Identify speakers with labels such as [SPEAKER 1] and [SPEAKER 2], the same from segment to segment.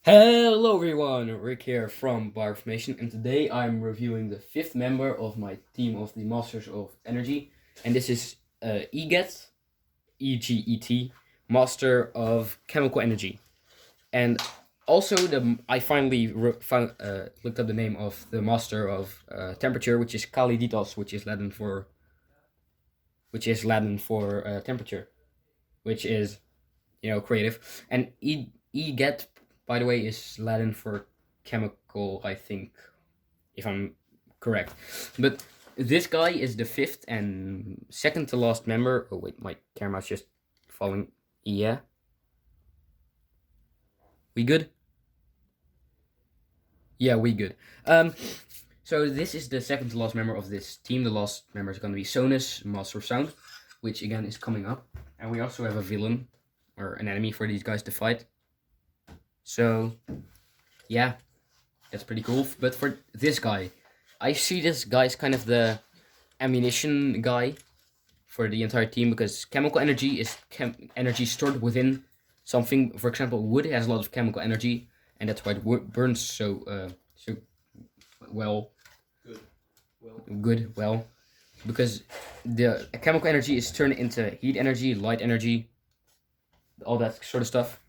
[SPEAKER 1] Hello everyone, Rick here from Bar Information, and today I'm reviewing the fifth member of my team of the Masters of Energy, and this is Eget, E-G-E-T, Master of Chemical Energy. And also I finally looked up the name of the Master of Temperature, which is Kaliditos, which is Latin for temperature, which is creative. And Eget, by the way, is Latin for chemical, I think, if I'm correct. But this guy is the fifth and second to last member. Oh wait, my camera's just falling. Yeah. We good? Yeah, we good. So this is the second to last member of this team. The last member is gonna be Sonus, Master of Sound, which again is coming up. And we also have a villain or an enemy for these guys to fight. So yeah, that's pretty cool. But for this guy, I see this guy as kind of the ammunition guy for the entire team, because chemical energy is energy stored within something. For example, wood has a lot of chemical energy, and that's why it burns so well. Good, because the chemical energy is turned into heat energy, light energy, all that sort of stuff.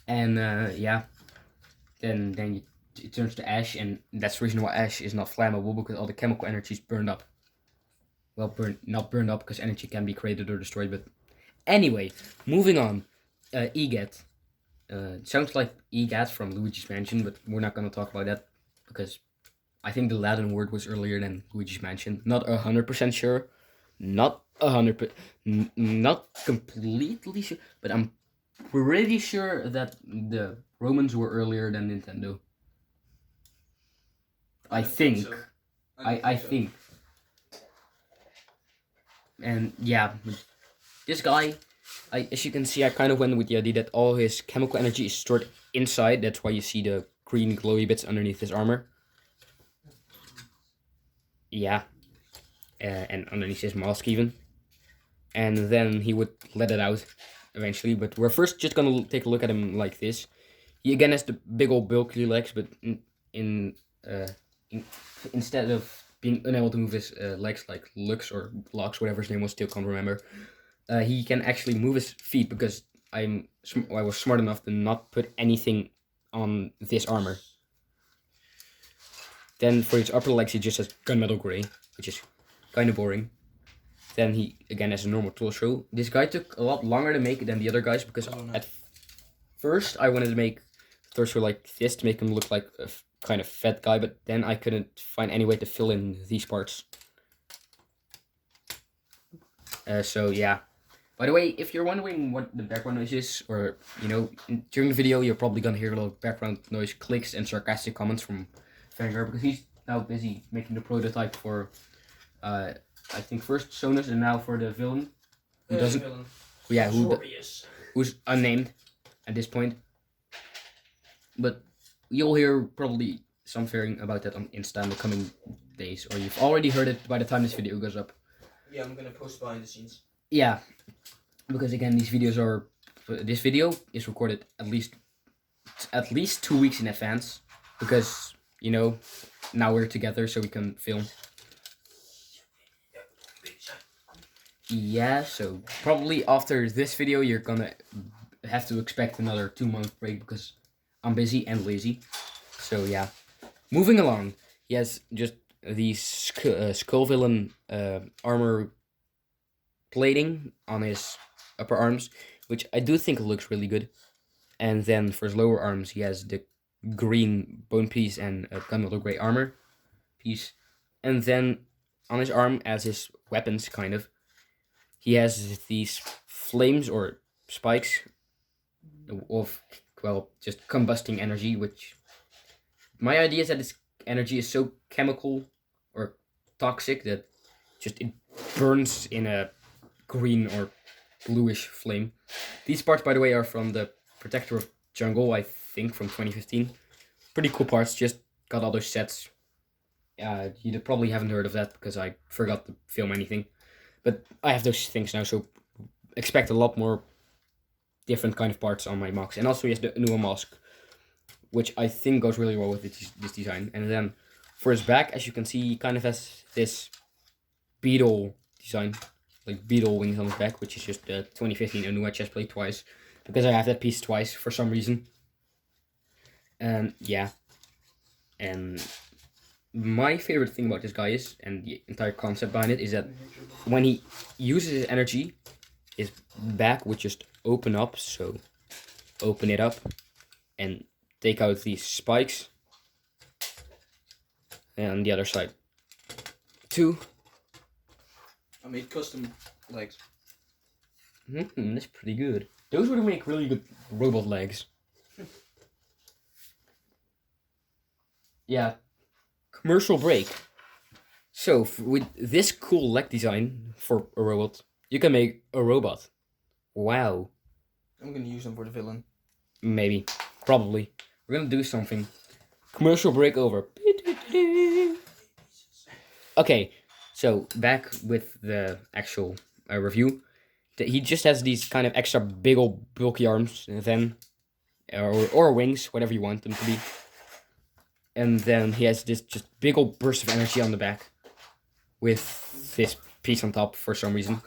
[SPEAKER 1] And yeah, then it turns to ash, and that's the reason why ash is not flammable, because all the chemical energy is burned up. Well, not burned up, because energy can be created or destroyed. But anyway, moving on. Eget. Sounds like Egat from Luigi's Mansion, but we're not gonna talk about that because I think the Latin word was earlier than Luigi's Mansion. Not 100% sure. Not 100%. Not completely sure, but I'm pretty sure that the Romans were earlier than Nintendo. I think.
[SPEAKER 2] So.
[SPEAKER 1] I think. And yeah, this guy, as you can see, I kind of went with the idea that all his chemical energy is stored inside. That's why you see the green glowy bits underneath his armor. Yeah. And underneath his mask even. And then he would let it out eventually. But we're first just gonna take a look at him like this. He again has the big old bulky legs, but instead of being unable to move his legs like Lux or Lux, whatever his name was, still can't remember. He can actually move his feet, because I was smart enough to not put anything on this armor. Then for his upper legs, he just has gunmetal gray, which is kind of boring. Then he again has a normal torso. This guy took a lot longer to make than the other guys, because at first I wanted to make torso like this to make him look like a kind of fat guy, but then I couldn't find any way to fill in these parts. So yeah. By the way, if you're wondering what the background noise is, or during the video you're probably gonna hear a lot of background noise, clicks, and sarcastic comments from Fangar, because he's now busy making the prototype for I think first Sonus and now for the villain. Who's unnamed at this point. But you'll hear probably something about that on Insta in the coming days, or you've already heard it by the time this video goes up.
[SPEAKER 2] Yeah, I'm gonna post behind the scenes.
[SPEAKER 1] Yeah, because again, this video is recorded at least 2 weeks in advance, because now we're together so we can film. Yeah, so probably after this video you're gonna have to expect another 2-month break, because I'm busy and lazy. So yeah, moving along. He has just these skull villain armor plating on his upper arms, which I do think looks really good. And then for his lower arms, he has the green bone piece and a gunmetal gray armor piece. And then on his arm, as his weapons, kind of, he has these flames or spikes of, well, just combusting energy, which my idea is that this energy is so chemical or toxic that just it burns in a green or bluish flame. These parts, by the way, are from the Protector of Jungle, I think, from 2015. Pretty cool parts, just got all those sets. You probably haven't heard of that because I forgot to film anything. But I have those things now, so expect a lot more different kind of parts on my mask. And also he has the new mask, which I think goes really well with this design. And then for his back, as you can see, he kind of has this beetle design, like beetle wings on his back, which is just the 2015 Onua chest plate twice, because I have that piece twice for some reason. And yeah, and my favorite thing about this guy is, and the entire concept behind it, is that when he uses his energy, his back would just open up. So open it up and take out these spikes, and on the other side too.
[SPEAKER 2] I made custom legs.
[SPEAKER 1] That's pretty good. Those would make really good robot legs. Yeah. Commercial break. So with this cool leg design for a robot, you can make a robot. Wow.
[SPEAKER 2] I'm gonna use them for the villain.
[SPEAKER 1] Maybe. Probably. We're gonna do something. Commercial break over. Okay, so back with the actual review. He just has these kind of extra big old bulky arms, and then or wings, whatever you want them to be. And then he has this just big old burst of energy on the back, with this piece on top for some reason.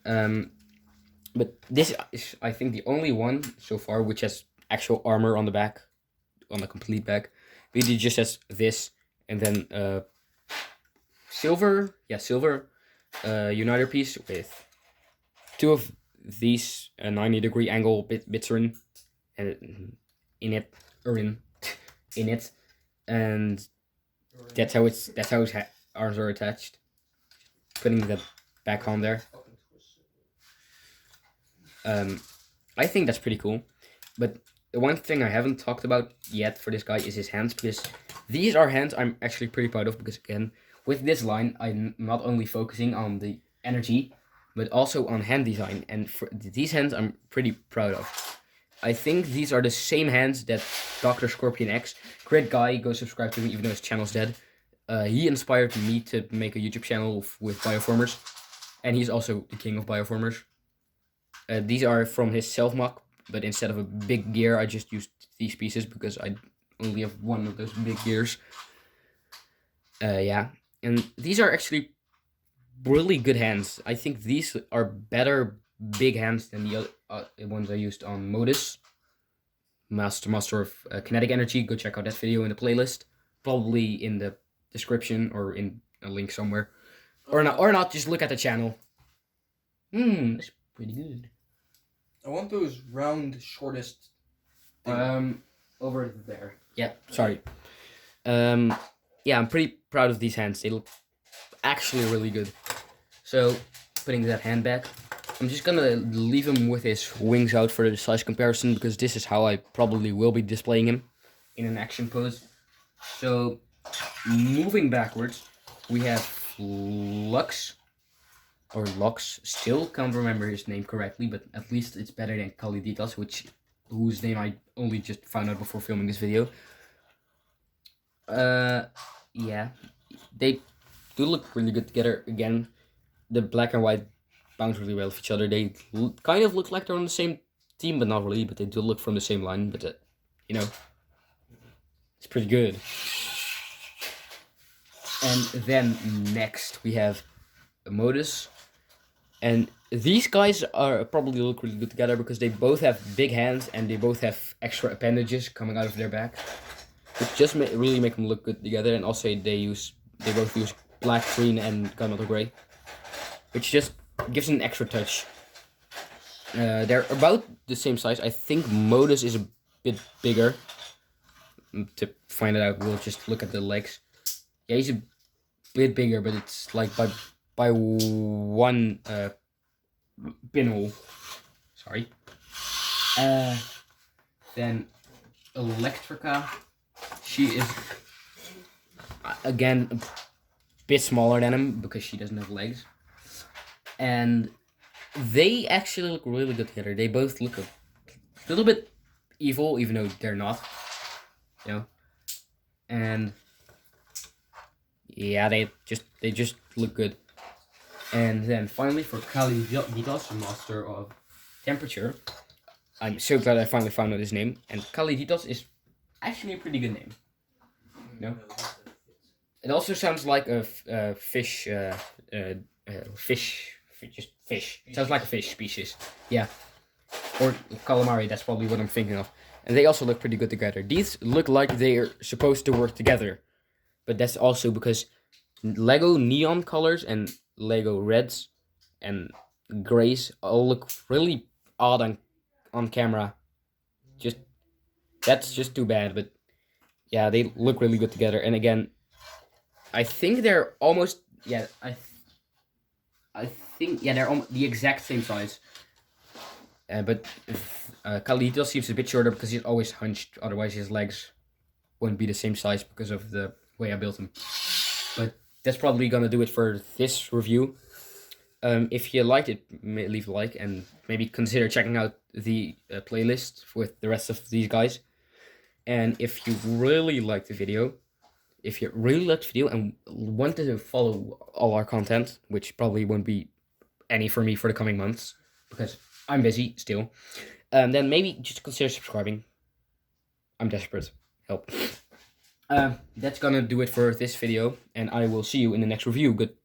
[SPEAKER 1] But this is, I think, the only one so far which has actual armor on the back, on the complete back. But he just has this, and then silver uniter piece with two of these 90-degree angle bits are in it, and that's how his arms are attached. Putting that back on there. I think that's pretty cool, but the one thing I haven't talked about yet for this guy is his hands, because these are hands I'm actually pretty proud of, because again, with this line, I'm not only focusing on the energy, but also on hand design, and for these hands I'm pretty proud of. I think these are the same hands that Dr. Scorpion X, great guy, go subscribe to him even though his channel's dead. He inspired me to make a YouTube channel with bioformers, and he's also the king of bioformers. These are from his self-mock, but instead of a big gear, I just used these pieces because I only have one of those big gears. Yeah, and these are actually really good hands. I think these are better big hands than the other ones I used on Modus. Master of Kinetic Energy. Go check out that video in the playlist. Probably in the description or in a link somewhere. Or not, just look at the channel. That's pretty good.
[SPEAKER 2] I want those round, shortest
[SPEAKER 1] over there. Yeah, sorry. Yeah, I'm pretty proud of these hands. They look actually really good. So, putting that hand back, I'm just gonna leave him with his wings out for the size comparison, because this is how I probably will be displaying him in an action pose. So, moving backwards, we have Lux. Or Lux, still can't remember his name correctly, but at least it's better than Kali Details, whose name I only just found out before filming this video. Yeah, they do look really good together. Again, the black and white bounce really well with each other. They kind of look like they're on the same team, but not really. But they do look from the same line. But you know, it's pretty good. And then next we have Modus. And these guys are probably look really good together because they both have big hands and they both have extra appendages coming out of their back, which just really make them look good together. And also they both use black, green, and gunmetal gray, which just gives an extra touch. They're about the same size. I think Modus is a bit bigger. To find it out, we'll just look at the legs. Yeah, he's a bit bigger, but it's like by one pinhole. Sorry. Then Electrica. She is again a bit smaller than him because she doesn't have legs. And they actually look really good together. They both look a little bit evil, even though they're not. You know? And yeah, they just look good. And then finally for Kali Vitas, Master of Temperature, I'm so glad I finally found out his name. And Kaliditos is actually a pretty good name. No? It also sounds like a fish, just fish. It sounds like a fish species. Yeah. Or calamari, that's probably what I'm thinking of. And they also look pretty good together. These look like they're supposed to work together. But that's also because Lego neon colors and Lego reds and grays all look really odd on camera. That's just too bad, but yeah, they look really good together. And again, I think they're almost I think they're the exact same size. But Khalid seems a bit shorter because he's always hunched. Otherwise, his legs wouldn't be the same size because of the way I built him. But that's probably gonna do it for this review. If you liked it, leave a like and maybe consider checking out the playlist with the rest of these guys. And if you really liked the video, and wanted to follow all our content, which probably won't be any for me for the coming months because I'm busy still, then maybe just consider subscribing. I'm desperate. Help. That's gonna do it for this video, and I will see you in the next review. Good.